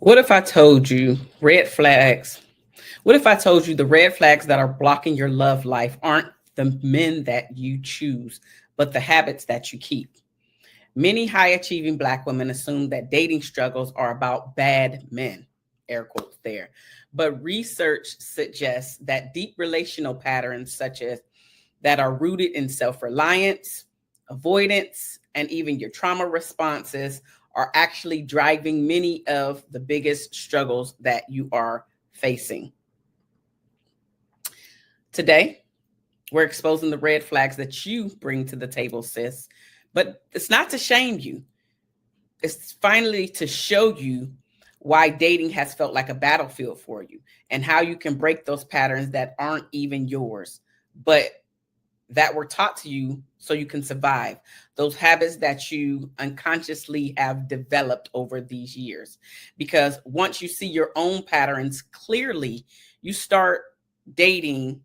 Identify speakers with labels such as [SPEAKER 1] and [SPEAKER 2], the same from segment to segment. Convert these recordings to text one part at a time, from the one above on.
[SPEAKER 1] What if I told you red flags? What if I told you the red flags that are blocking your love life aren't the men that you choose, but the habits that you keep? Many high achieving Black women assume that dating struggles are about bad men, air quotes there. But research suggests that deep relational patterns, such as that are rooted in self reliance, avoidance, and even your trauma responses, are actually driving many of the biggest struggles that you are facing. Today, we're exposing the red flags that you bring to the table, sis. But it's not to shame you, it's finally to show you why dating has felt like a battlefield for you and how you can break those patterns that aren't even yours, but that were taught to you so you can survive, those habits that you unconsciously have developed over these years. Because once you see your own patterns clearly, you start dating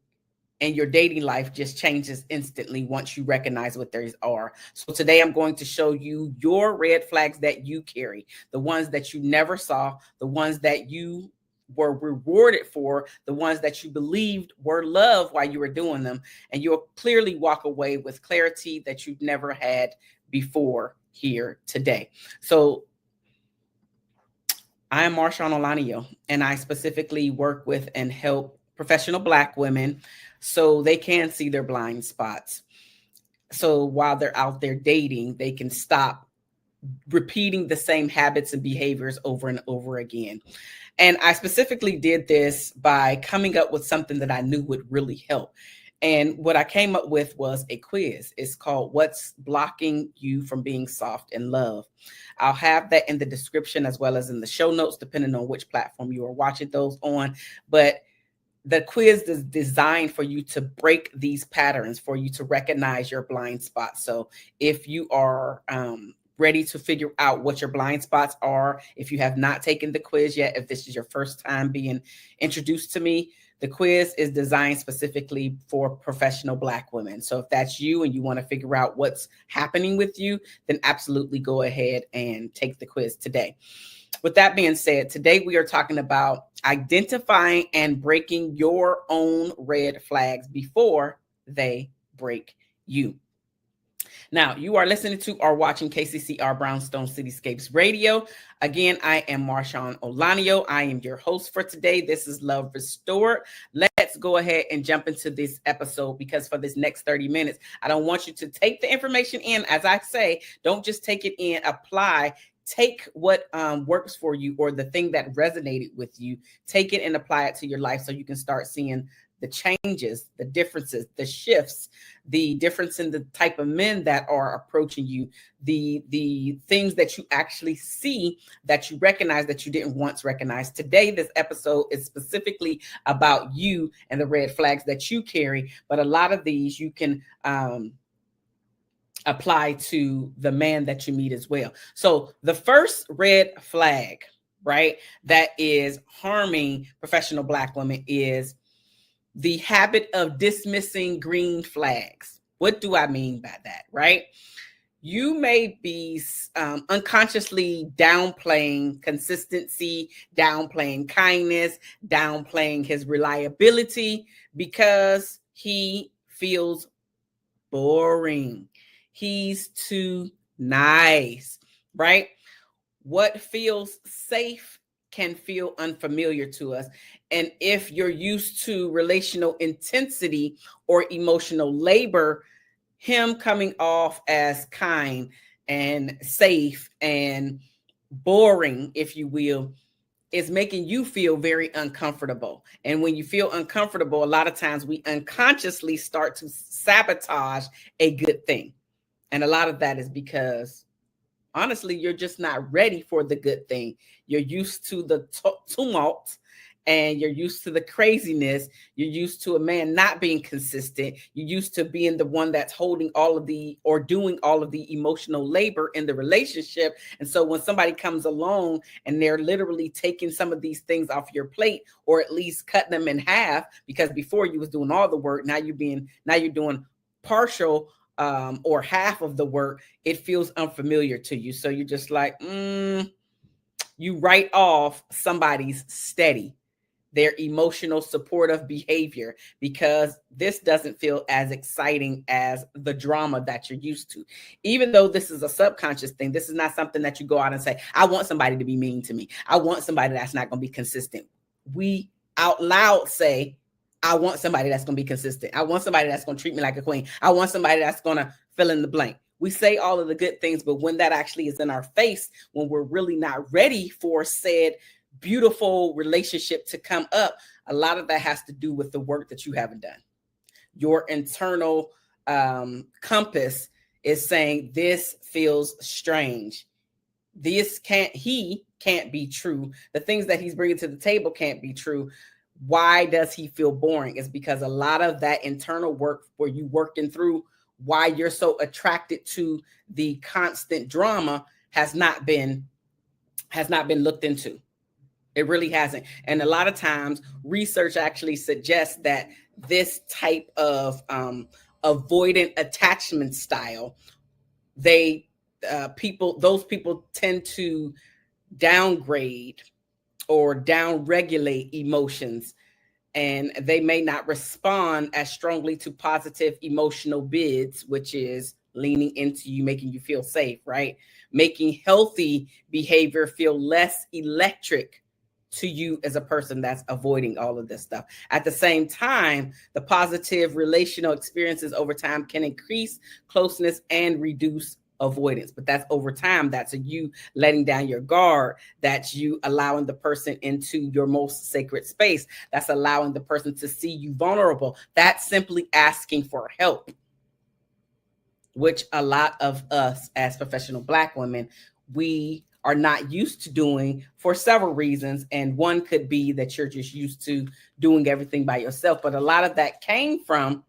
[SPEAKER 1] and your dating life just changes instantly once you recognize what these are. So today I'm going to show you your red flags that you carry, the ones that you never saw, the ones that you were rewarded for, the ones that you believed were love while you were doing them, and you'll clearly walk away with clarity that you've never had before here today. So I am Marshawn Olanio, and I specifically work with and help professional Black women so they can see their blind spots. So while they're out there dating, they can stop repeating the same habits and behaviors over and over again. And I specifically did this by coming up with something that I knew would really help. And what I came up with was a quiz. It's called What's Blocking You from Being Soft in Love? I'll have that in the description as well as in the show notes, depending on which platform you are watching those on. But the quiz is designed for you to break these patterns, for you to recognize your blind spots. So if you are ready to figure out what your blind spots are, if you have not taken the quiz yet, if this is your first time being introduced to me, the quiz is designed specifically for professional Black women. So if that's you and you want to figure out what's happening with you, then absolutely go ahead and take the quiz today. With that being said, today we are talking about identifying and breaking your own red flags before they break you. Now, you are listening to or watching KCCR Brownstone Cityscapes Radio. Again, I am Marshawn Olanio. I am your host for today. This is Love Restored. Let's go ahead and jump into this episode, because for this next 30 minutes, I don't want you to take the information in. As I say, don't just take it in, apply. Take what works for you, or the thing that resonated with you, take it and apply it to your life so you can start seeing the changes, the differences, the shifts, the difference in the type of men that are approaching you, the things that you actually see that you recognize that you didn't once recognize. Today, this episode is specifically about you and the red flags that you carry, but a lot of these you can apply to the man that you meet as well. So the first red flag, right, that is harming professional Black women is the habit of dismissing green flags. What do I mean by that, right? You may be unconsciously downplaying consistency, downplaying kindness, downplaying his reliability because he feels boring. He's too nice, right? What feels safe can feel unfamiliar to us. And if you're used to relational intensity or emotional labor, him coming off as kind and safe and boring, if you will, is making you feel very uncomfortable. And when you feel uncomfortable, a lot of times we unconsciously start to sabotage a good thing. And a lot of that is because honestly, you're just not ready for the good thing. You're used to the tumult, and you're used to the craziness. You're used to a man not being consistent. You're used to being the one that's holding all of the, or doing all of the emotional labor in the relationship. And so when somebody comes along and they're literally taking some of these things off your plate, or at least cut them in half, because before you was doing all the work, now you're doing partial or half of the work, it feels unfamiliar to you. So you're just like, You write off somebody's steady, their emotional supportive behavior, because this doesn't feel as exciting as the drama that you're used to. Even though this is a subconscious thing, this is not something that you go out and say, I want somebody to be mean to me. I want somebody that's not going to be consistent. We out loud say, I want somebody that's going to be consistent. I want somebody that's going to treat me like a queen. I want somebody that's going to fill in the blank. We say all of the good things, but when that actually is in our face, when we're really not ready for said beautiful relationship to come up, a lot of that has to do with the work that you haven't done. Your internal compass is saying, this feels strange. He can't be true. The things that he's bringing to the table can't be true. Why does he feel boring? It's because a lot of that internal work where you working through why you're so attracted to the constant drama has not been looked into. It really hasn't. And a lot of times research actually suggests that this type of avoidant attachment style, those people tend to downgrade or downregulate emotions, and they may not respond as strongly to positive emotional bids, which is leaning into you, making you feel safe, right? Making healthy behavior feel less electric to you as a person that's avoiding all of this stuff. At the same time, the positive relational experiences over time can increase closeness and reduce avoidance. But that's over time. That's you letting down your guard. That's you allowing the person into your most sacred space. That's allowing the person to see you vulnerable. That's simply asking for help, which a lot of us as professional Black women, we are not used to doing for several reasons. And one could be that you're just used to doing everything by yourself. But a lot of that came from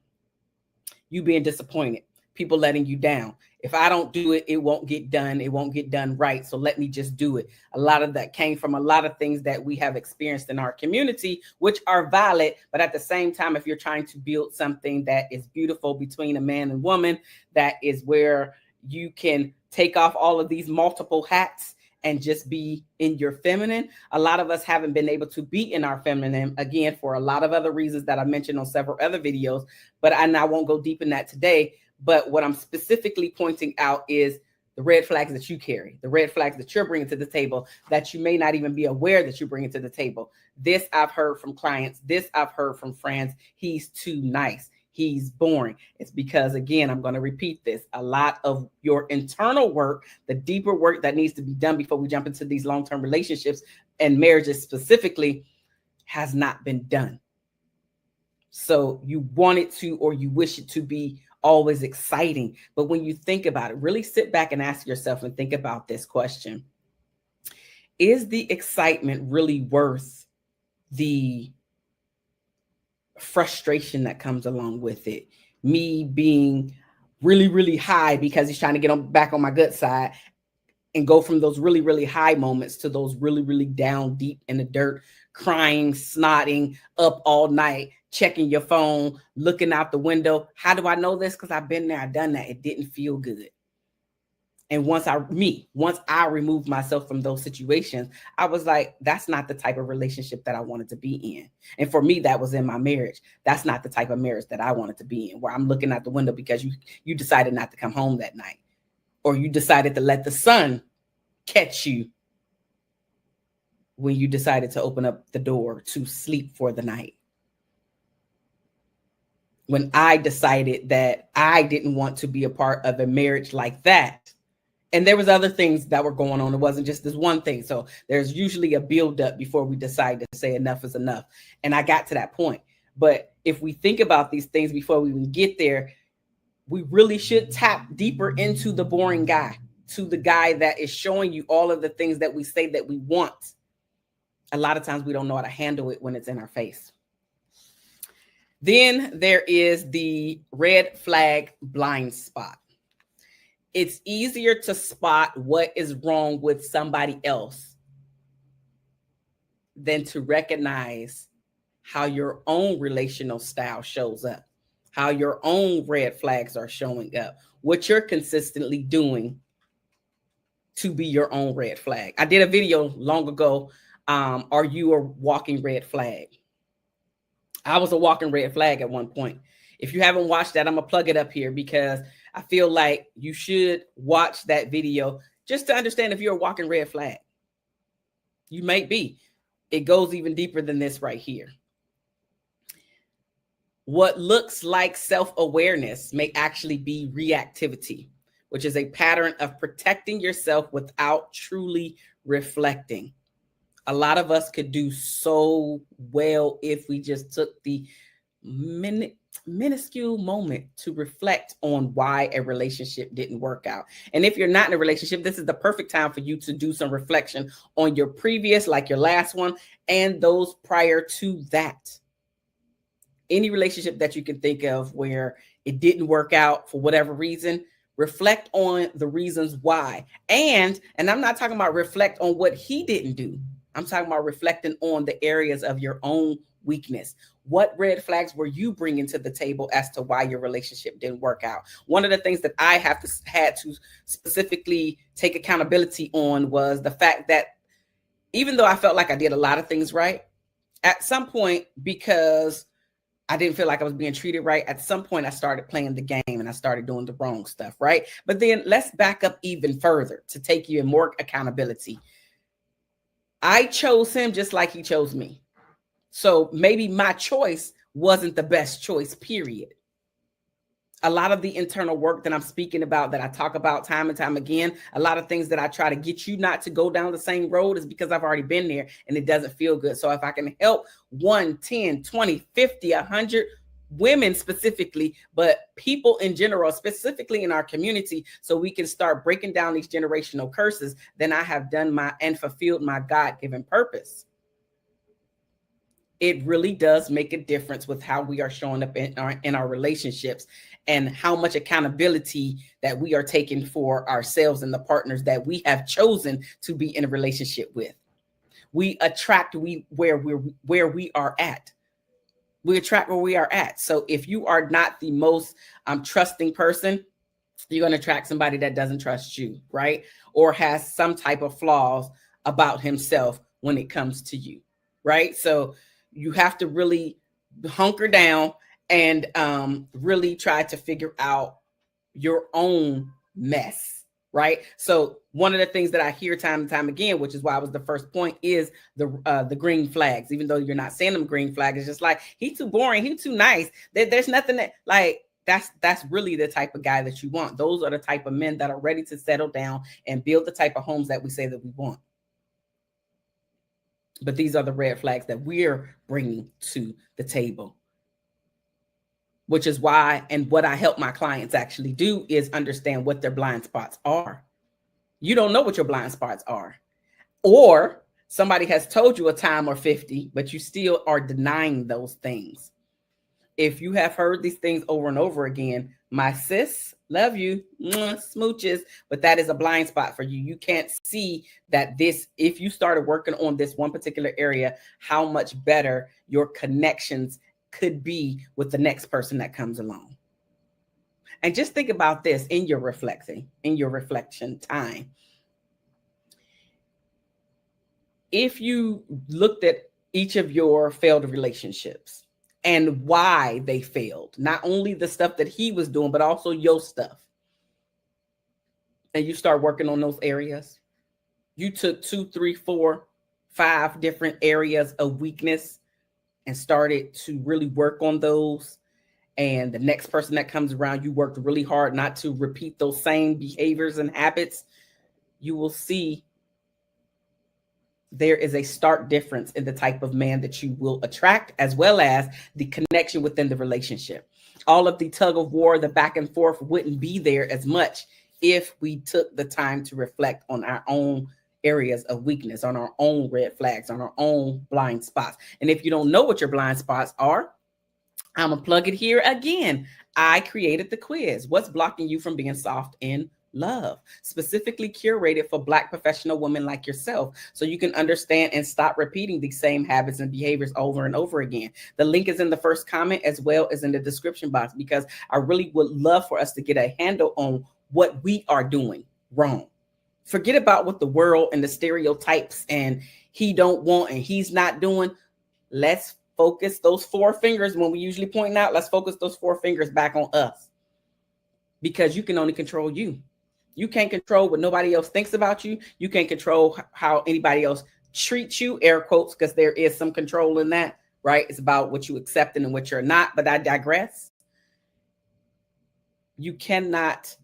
[SPEAKER 1] you being disappointed, people letting you down. If I don't do it, it won't get done. It won't get done right. So let me just do it. A lot of that came from a lot of things that we have experienced in our community, which are valid. But at the same time, if you're trying to build something that is beautiful between a man and woman, that is where you can take off all of these multiple hats and just be in your feminine. A lot of us haven't been able to be in our feminine, again, for a lot of other reasons that I mentioned on several other videos, but I won't go deep in that today. But what I'm specifically pointing out is the red flags that you carry, the red flags that you're bringing to the table that you may not even be aware that you're bringing to the table. This I've heard from clients. This I've heard from friends. He's too nice. He's boring. It's because, again, I'm going to repeat this. A lot of your internal work, the deeper work that needs to be done before we jump into these long-term relationships and marriages specifically, has not been done. So you want it to, or you wish it to be always exciting. But when you think about it, really sit back and ask yourself and think about this question. Is the excitement really worth the frustration that comes along with it? Me being really, really high because he's trying to get back on my good side, and go from those really, really high moments to those really, really down deep in the dirt, crying, snotting, up all night, checking your phone, looking out the window. How do I know this? Because I've been there, I've done that. It didn't feel good. And once I removed myself from those situations, I was like, that's not the type of relationship that I wanted to be in. And for me, that was in my marriage. That's not the type of marriage that I wanted to be in, where I'm looking out the window because you decided not to come home that night, or you decided to let the sun catch you when you decided to open up the door to sleep for the night. When I decided that I didn't want to be a part of a marriage like that. And there was other things that were going on. It wasn't just this one thing. So there's usually a buildup before we decide to say enough is enough. And I got to that point. But if we think about these things before we even get there, we really should tap deeper into the boring guy, to the guy that is showing you all of the things that we say that we want. A lot of times we don't know how to handle it when it's in our face. Then there is the red flag blind spot. It's easier to spot what is wrong with somebody else than to recognize how your own relational style shows up, how your own red flags are showing up, what you're consistently doing to be your own red flag. I did a video long ago. Are you a walking red flag? I was a walking red flag at one point. If you haven't watched that, I'm gonna plug it up here because I feel like you should watch that video just to understand if you're a walking red flag. You might be. It goes even deeper than this right here. What looks like self-awareness may actually be reactivity, which is a pattern of protecting yourself without truly reflecting. A lot of us could do so well if we just took the minuscule moment to reflect on why a relationship didn't work out. And if you're not in a relationship, this is the perfect time for you to do some reflection on your previous, like your last one, and those prior to that. Any relationship that you can think of where it didn't work out for whatever reason, reflect on the reasons why. And I'm not talking about reflect on what he didn't do. I'm talking about reflecting on the areas of your own weakness. What red flags were you bringing to the table as to why your relationship didn't work out? One of the things that I had to specifically take accountability on was the fact that even though I felt like I did a lot of things right, at some point, because I didn't feel like I was being treated right, at some point I started playing the game and I started doing the wrong stuff, right? But then let's back up even further to take you in more accountability. I chose him just like he chose me. So maybe my choice wasn't the best choice, period. A lot of the internal work that I'm speaking about, that I talk about time and time again, a lot of things that I try to get you not to go down the same road is because I've already been there and it doesn't feel good. So if I can help 1, 10, 20, 50, 100 women specifically, but people in general, specifically in our community, so we can start breaking down these generational curses, then I have done and fulfilled my God-given purpose. It really does make a difference with how we are showing up in our relationships and how much accountability that we are taking for ourselves and the partners that we have chosen to be in a relationship with. We attract where we are at. We attract where we are at. So if you are not the most trusting person, you're going to attract somebody that doesn't trust you, right? Or has some type of flaws about himself when it comes to you, right? So you have to really hunker down and really try to figure out your own mess, right? So one of the things that I hear time and time again, which is why it was the first point, is the green flags. Even though you're not saying them green flags, it's just like, he's too boring, he's too nice. There's nothing that, like, that's really the type of guy that you want. Those are the type of men that are ready to settle down and build the type of homes that we say that we want. But these are the red flags that we're bringing to the table, which is why, and what I help my clients actually do is understand what their blind spots are. You don't know what your blind spots are, or somebody has told you a time or 50, but you still are denying those things. If you have heard these things over and over again, my sis, love you, smooches, but that is a blind spot for you. You can't see that if you started working on this one particular area, how much better your connections could be with the next person that comes along. And just think about this in your reflection time. If you looked at each of your failed relationships and why they failed, not only the stuff that he was doing, but also your stuff, and you start working on those areas, you took 2, 3, 4, 5 different areas of weakness and started to really work on those. And the next person that comes around, you worked really hard not to repeat those same behaviors and habits. You will see there is a stark difference in the type of man that you will attract, as well as the connection within the relationship. All of the tug of war, the back and forth wouldn't be there as much if we took the time to reflect on our own areas of weakness, on our own red flags, on our own blind spots. And if you don't know what your blind spots are, I'm going to plug it here again. I created the quiz. What's blocking you from being soft in love? Specifically curated for Black professional women like yourself, so you can understand and stop repeating these same habits and behaviors over and over again. The link is in the first comment as well as in the description box, because I really would love for us to get a handle on what we are doing wrong. Forget about what the world and the stereotypes and he don't want and he's not doing. Let's focus those 4 fingers when we usually point out. Let's focus those 4 fingers back on us, because you can only control you. You can't control what nobody else thinks about you. You can't control how anybody else treats you, air quotes, because there is some control in that, right? It's about what you accept and what you're not, but I digress. You cannot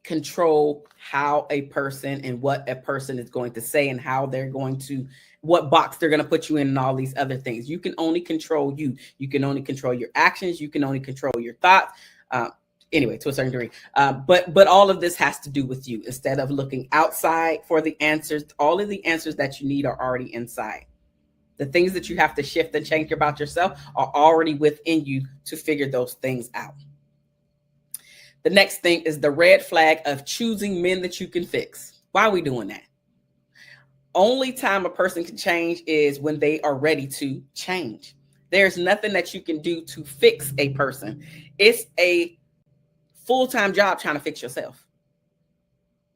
[SPEAKER 1] control how a person and what a person is going to say and how they're going to, what box they're going to put you in and all these other things. You can only control you. You can only control your actions. You can only control your thoughts. Anyway, to a certain degree, but all of this has to do with you. Instead of looking outside for the answers, all of the answers that you need are already inside. The things that you have to shift and change about yourself are already within you to figure those things out. The next thing is the red flag of choosing men that you can fix. Why are we doing that? Only time a person can change is when they are ready to change. There's nothing that you can do to fix a person. It's a full-time job trying to fix yourself.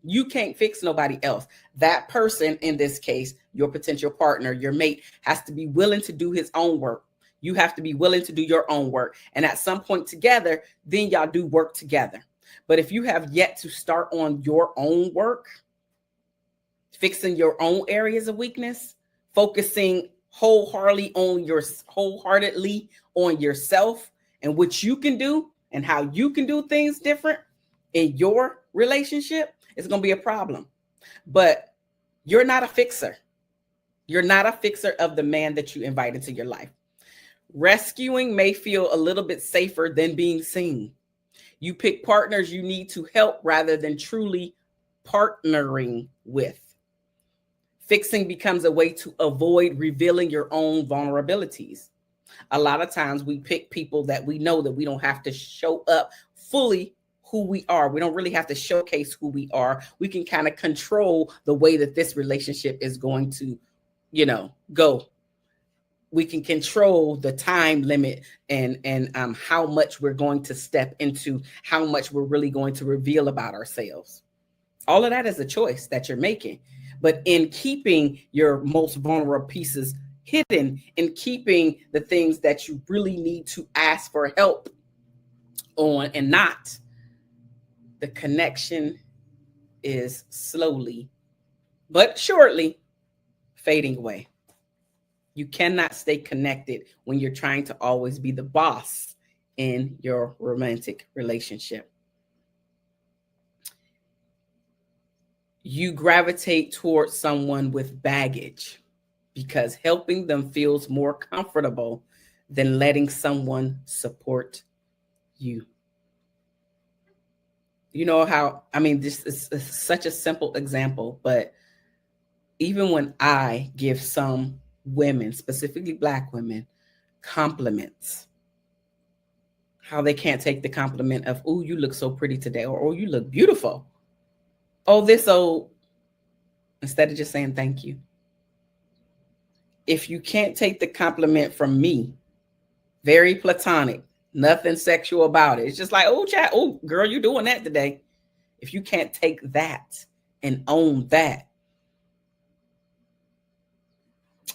[SPEAKER 1] You can't fix nobody else. That person, in this case, your potential partner, your mate, has to be willing to do his own work. You have to be willing to do your own work. And at some point together, then y'all do work together. But if you have yet to start on your own work, fixing your own areas of weakness, focusing wholeheartedly on yourself and what you can do and how you can do things different in your relationship, it's going to be a problem. But you're not a fixer. You're not a fixer of the man that you invite into your life. Rescuing may feel a little bit safer than being seen. You pick partners you need to help rather than truly partnering with. Fixing becomes a way to avoid revealing your own vulnerabilities. A lot of times we pick people that we know that we don't have to show up fully who we are. We don't really have to showcase who we are. We can kind of control the way that this relationship is going to, go. We can control the time limit and how much we're going to step into, how much we're really going to reveal about ourselves. All of that is a choice that you're making. But in keeping your most vulnerable pieces hidden, in keeping the things that you really need to ask for help on and not, the connection is slowly but surely fading away. You cannot stay connected when you're trying to always be the boss in your romantic relationship. You gravitate towards someone with baggage because helping them feels more comfortable than letting someone support you. You know how, this is such a simple example, but even when I give some women, specifically Black women, compliments, how they can't take the compliment of, oh, you look so pretty today, or oh, you look beautiful. Oh, instead of just saying thank you. If you can't take the compliment from me, very platonic, nothing sexual about it. It's just like, oh, chat, oh, girl, you doing that today. If you can't take that and own that,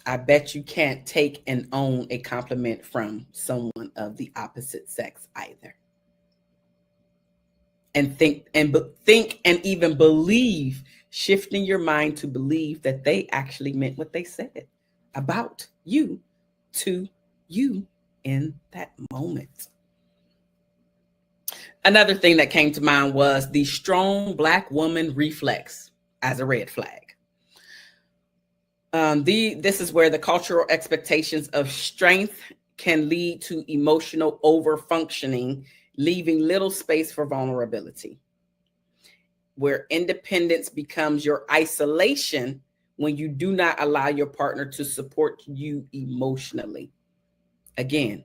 [SPEAKER 1] I bet you can't take and own a compliment from someone of the opposite sex either. And think and even believe, shifting your mind to believe that they actually meant what they said about you to you in that moment. Another thing that came to mind was the strong Black woman reflex as a red flag. This is where the cultural expectations of strength can lead to emotional overfunctioning, leaving little space for vulnerability. Where independence becomes your isolation when you do not allow your partner to support you emotionally. Again,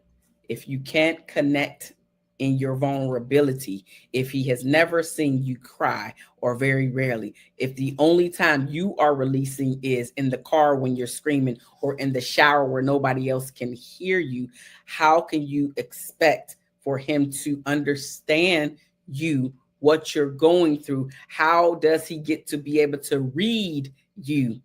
[SPEAKER 1] if you can't connect in your vulnerability, if he has never seen you cry, or very rarely, if the only time you are releasing is in the car when you're screaming, or in the shower where nobody else can hear you, how can you expect for him to understand you what you're going through? How does he get to be able to read you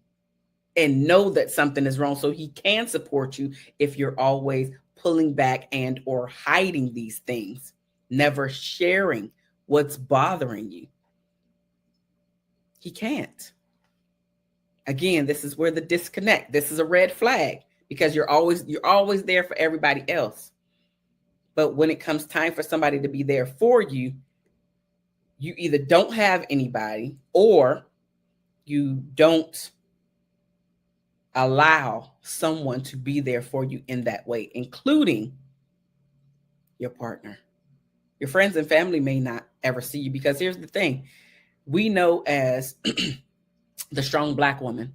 [SPEAKER 1] and know that something is wrong so he can support you if you're always pulling back and or hiding these things, never sharing what's bothering you? He can't. Again, this is where the disconnect. This is a red flag because you're always there for everybody else. But when it comes time for somebody to be there for you, you either don't have anybody or you don't allow someone to be there for you in that way, including your partner. Your friends and family may not ever see you, because here's the thing. We know as the strong Black woman,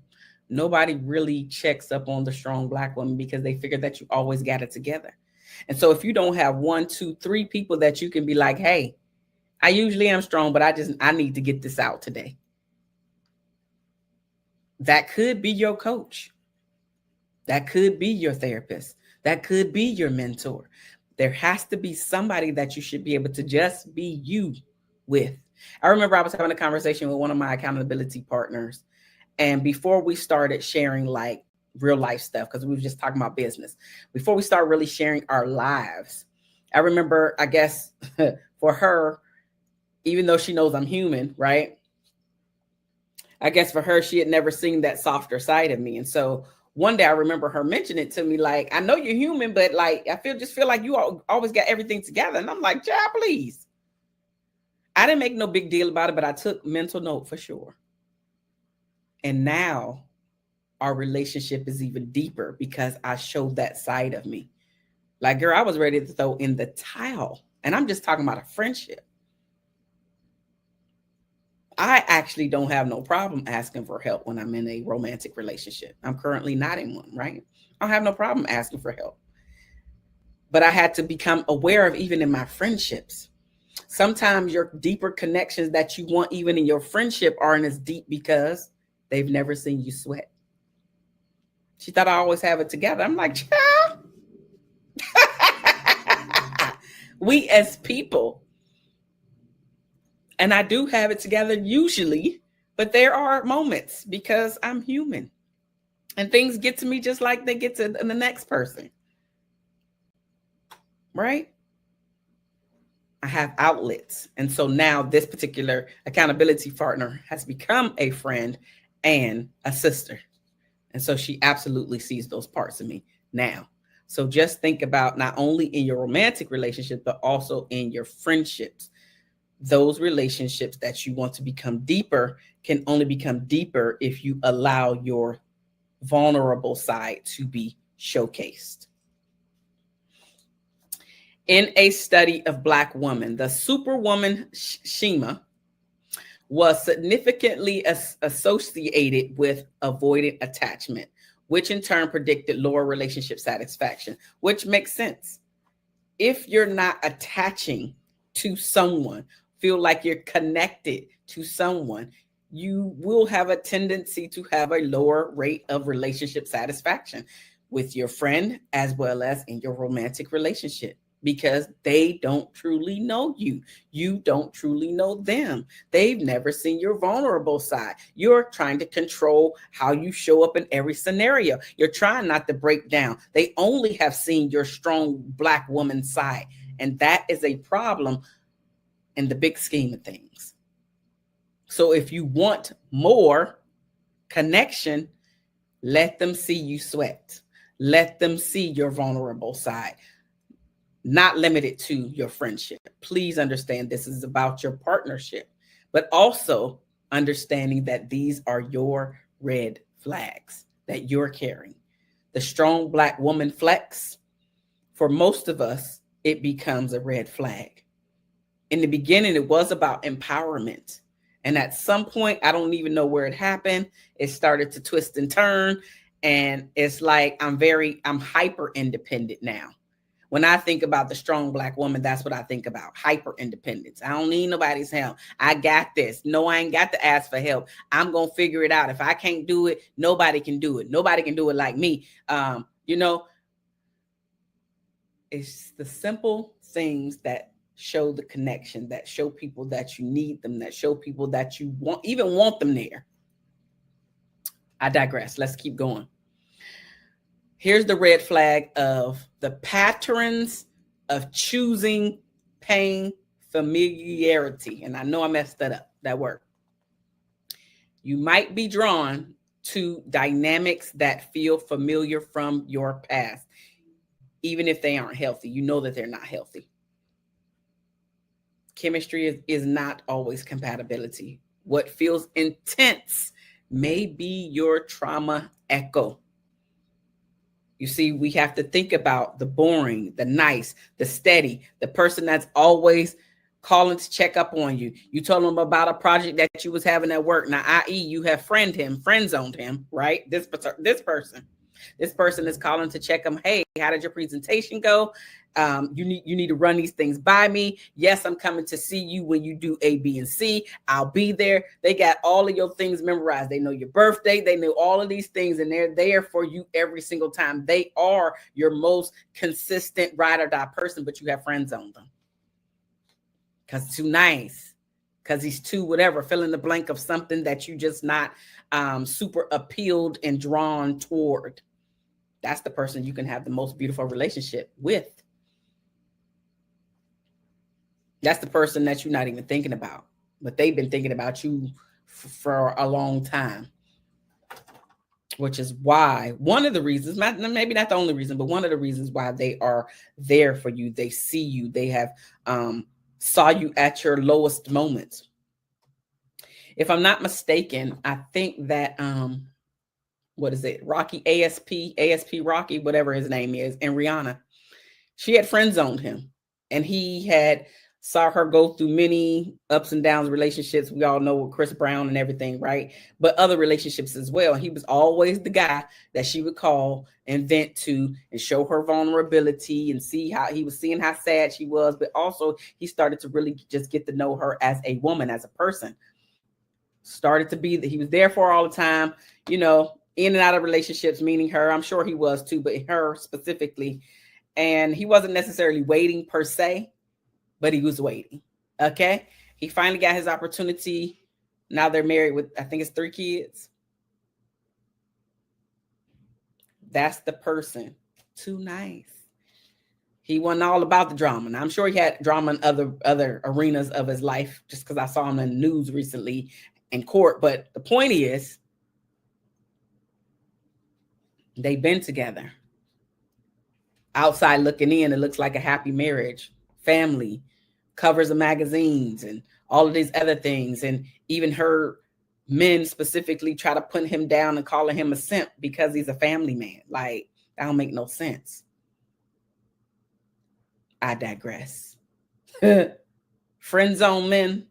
[SPEAKER 1] nobody really checks up on the strong Black woman because they figure that you always got it together. And so if you don't have 1, 2, 3 people that you can be like, hey, I usually am strong, but I need to get this out today. That could be your coach. That could be your therapist. That could be your mentor. There has to be somebody that you should be able to just be you with. I remember I was having a conversation with one of my accountability partners. And before we started sharing like real life stuff, because we were just talking about business, before we start really sharing our lives, I remember, I guess for her, even though she knows I'm human, right? I guess for her, she had never seen that softer side of me. And so one day I remember her mentioning it to me, like, I know you're human, but like, I just feel like you always got everything together. And I'm like, child, please. I didn't make no big deal about it, but I took mental note for sure. And now our relationship is even deeper because I showed that side of me. Like, girl, I was ready to throw in the towel. And I'm just talking about a friendship. I actually don't have no problem asking for help when I'm in a romantic relationship. I'm currently not in one, right? I don't have no problem asking for help. But I had to become aware of, even in my friendships, sometimes your deeper connections that you want even in your friendship aren't as deep because they've never seen you sweat. She thought I always have it together. I'm like, child. We as people, and I do have it together usually, but there are moments because I'm human and things get to me just like they get to the next person. Right? I have outlets. And so now this particular accountability partner has become a friend and a sister. And so she absolutely sees those parts of me now. So just think about not only in your romantic relationship, but also in your friendships. Those relationships that you want to become deeper can only become deeper if you allow your vulnerable side to be showcased. In a study of Black women, the superwoman Shima was significantly associated with avoidant attachment, which in turn predicted lower relationship satisfaction, which makes sense. If you're not attaching to someone, feel like you're connected to someone, you will have a tendency to have a lower rate of relationship satisfaction with your friend as well as in your romantic relationship, because they don't truly know you. You don't truly know them. They've never seen your vulnerable side. You're trying to control how you show up in every scenario. You're trying not to break down. They only have seen your strong Black woman side. And that is a problem in the big scheme of things. So if you want more connection, let them see you sweat. Let them see your vulnerable side. Not limited to your friendship. Please understand this is about your partnership, but also understanding that these are your red flags that you're carrying. The strong Black woman flex, for most of us, it becomes a red flag. In the beginning, it was about empowerment. And at some point, I don't even know where it happened. It started to twist and turn. And it's like, I'm hyper independent now. When I think about the strong Black woman, that's what I think about. Hyper independence. I don't need nobody's help. I got this. No, I ain't got to ask for help. I'm going to figure it out. If I can't do it, nobody can do it. Nobody can do it like me. It's the simple things that show the connection, that show people that you need them, that show people that you want them there. I digress. Let's keep going. Here's the red flag of the patterns of choosing pain familiarity. And I know I messed that word. You might be drawn to dynamics that feel familiar from your past, even if they aren't healthy. You know that they're not healthy. Chemistry is not always compatibility. What feels intense may be your trauma echo. You see, we have to think about the boring, the nice, the steady, the person that's always calling to check up on you. You told them about a project that you was having at work. Now, i.e., you have friend zoned him, right? This person is calling to check him. Hey, how did your presentation go? You need to run these things by me. Yes, I'm coming to see you when you do A, B, and C. I'll be there. They got all of your things memorized. They know your birthday. They know all of these things, and they're there for you every single time. They are your most consistent ride or die person, but you have friends on them because too nice, because he's too whatever, fill in the blank of something that you just not super appealed and drawn toward. That's the person you can have the most beautiful relationship with. That's the person that you're not even thinking about, but they've been thinking about you for a long time, which is why one of the reasons, maybe not the only reason, but one of the reasons why they are there for you. They see you. They have saw you at your lowest moments. If I'm not mistaken, I think that what is it? Rocky ASP Rocky, whatever his name is, and Rihanna, she had friend zoned him, and he had saw her go through many ups and downs relationships. We all know with Chris Brown and everything, right? But other relationships as well. He was always the guy that she would call and vent to and show her vulnerability and see how he was seeing how sad she was. But also he started to really just get to know her as a woman, as a person. Started to be that he was there for her all the time, you know, in and out of relationships, meaning her. I'm sure he was too, but her specifically. And he wasn't necessarily waiting per se, but he was waiting. Okay. He finally got his opportunity. Now they're married with, I think it's 3 kids. That's the person. Too nice. He wasn't all about the drama. Now, I'm sure he had drama in other arenas of his life, just because I saw him in the news recently in court. But the point is, they've been together. Outside looking in, it looks like a happy marriage, family, covers of magazines, and all of these other things. And even her men specifically try to put him down and calling him a simp because he's a family man. Like, that don't make no sense. I digress. Friend zone men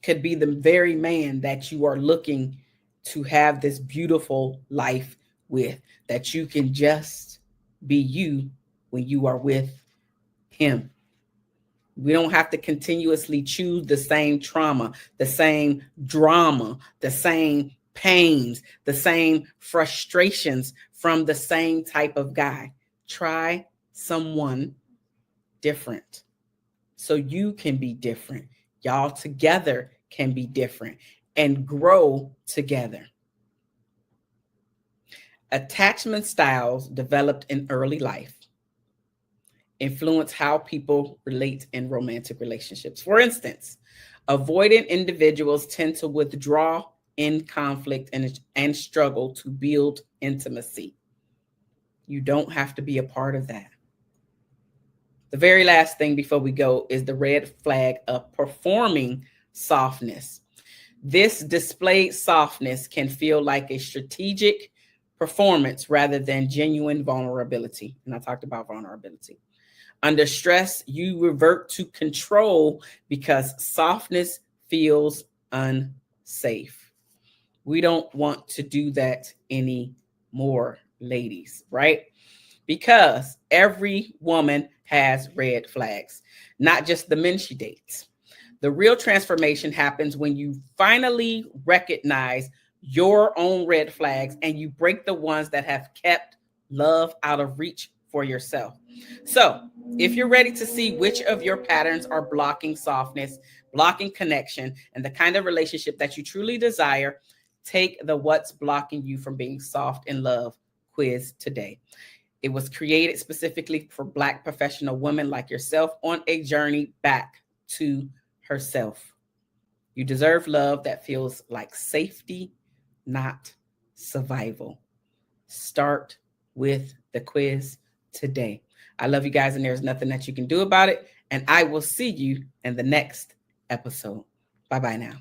[SPEAKER 1] could be the very man that you are looking to have this beautiful life with, that you can just be you when you are with him. We don't have to continuously choose the same trauma, the same drama, the same pains, the same frustrations from the same type of guy. Try someone different so you can be different. Y'all together can be different and grow together. Attachment styles developed in early life influence how people relate in romantic relationships. For instance, avoidant individuals tend to withdraw in conflict and struggle to build intimacy. You don't have to be a part of that. The very last thing before we go is the red flag of performing softness. This displayed softness can feel like a strategic performance rather than genuine vulnerability. And I talked about vulnerability. Under stress, you revert to control because softness feels unsafe. We don't want to do that anymore, ladies, right? Because every woman has red flags, not just the men she dates. The real transformation happens when you finally recognize your own red flags and you break the ones that have kept love out of reach for yourself. So if you're ready to see which of your patterns are blocking softness, blocking connection, and the kind of relationship that you truly desire, take the What's Blocking You from Being Soft in Love quiz today. It was created specifically for Black professional women like yourself on a journey back to herself. You deserve love that feels like safety, not survival. Start with the quiz today. I love you guys, and there's nothing that you can do about it. And I will see you in the next episode. Bye-bye now.